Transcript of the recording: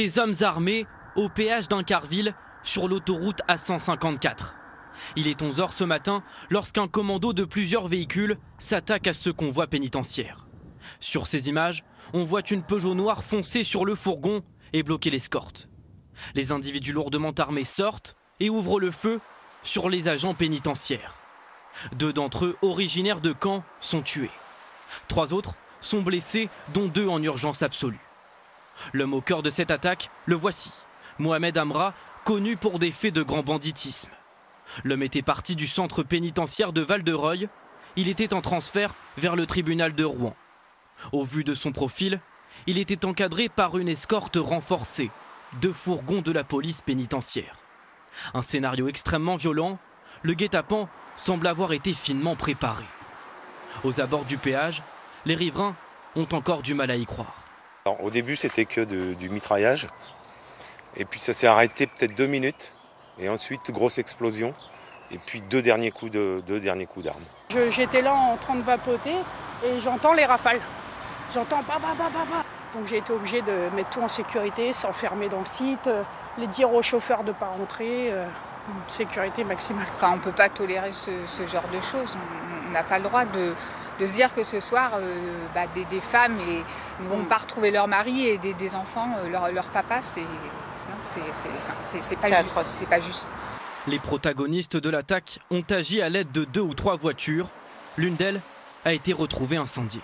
Des hommes armés au péage d'Incarville sur l'autoroute A154. Il est 11 h ce matin lorsqu'un commando de plusieurs véhicules s'attaque à ce convoi pénitentiaire. Sur ces images, on voit une Peugeot noire foncer sur le fourgon et bloquer l'escorte. Les individus lourdement armés sortent et ouvrent le feu sur les agents pénitentiaires. 2 d'entre eux, originaires de Caen, sont tués. 3 autres sont blessés, dont 2 en urgence absolue. L'homme au cœur de cette attaque, le voici. Mohamed Amra, connu pour des faits de grand banditisme. L'homme était parti du centre pénitentiaire de Val-de-Reuil. Il était en transfert vers le tribunal de Rouen. Au vu de son profil, il était encadré par une escorte renforcée, 2 fourgons de la police pénitentiaire. Un scénario extrêmement violent, le guet-apens semble avoir été finement préparé. Aux abords du péage, les riverains ont encore du mal à y croire. Alors, au début, c'était que du mitraillage. Et puis ça s'est arrêté peut-être 2 minutes. Et ensuite, grosse explosion. Et puis 2 derniers coups d'arme. J'étais là en train de vapoter et j'entends les rafales. J'entends bah. Donc j'ai été obligée de mettre tout en sécurité, s'enfermer dans le site, les dire aux chauffeurs de ne pas rentrer. Sécurité maximale. Enfin, on ne peut pas tolérer ce genre de choses. On n'a pas le droit de se dire que ce soir, des femmes ne vont pas retrouver leur mari et des enfants, leur papa, c'est pas juste. Les protagonistes de l'attaque ont agi à l'aide de 2 ou 3 voitures. L'une d'elles a été retrouvée incendiée.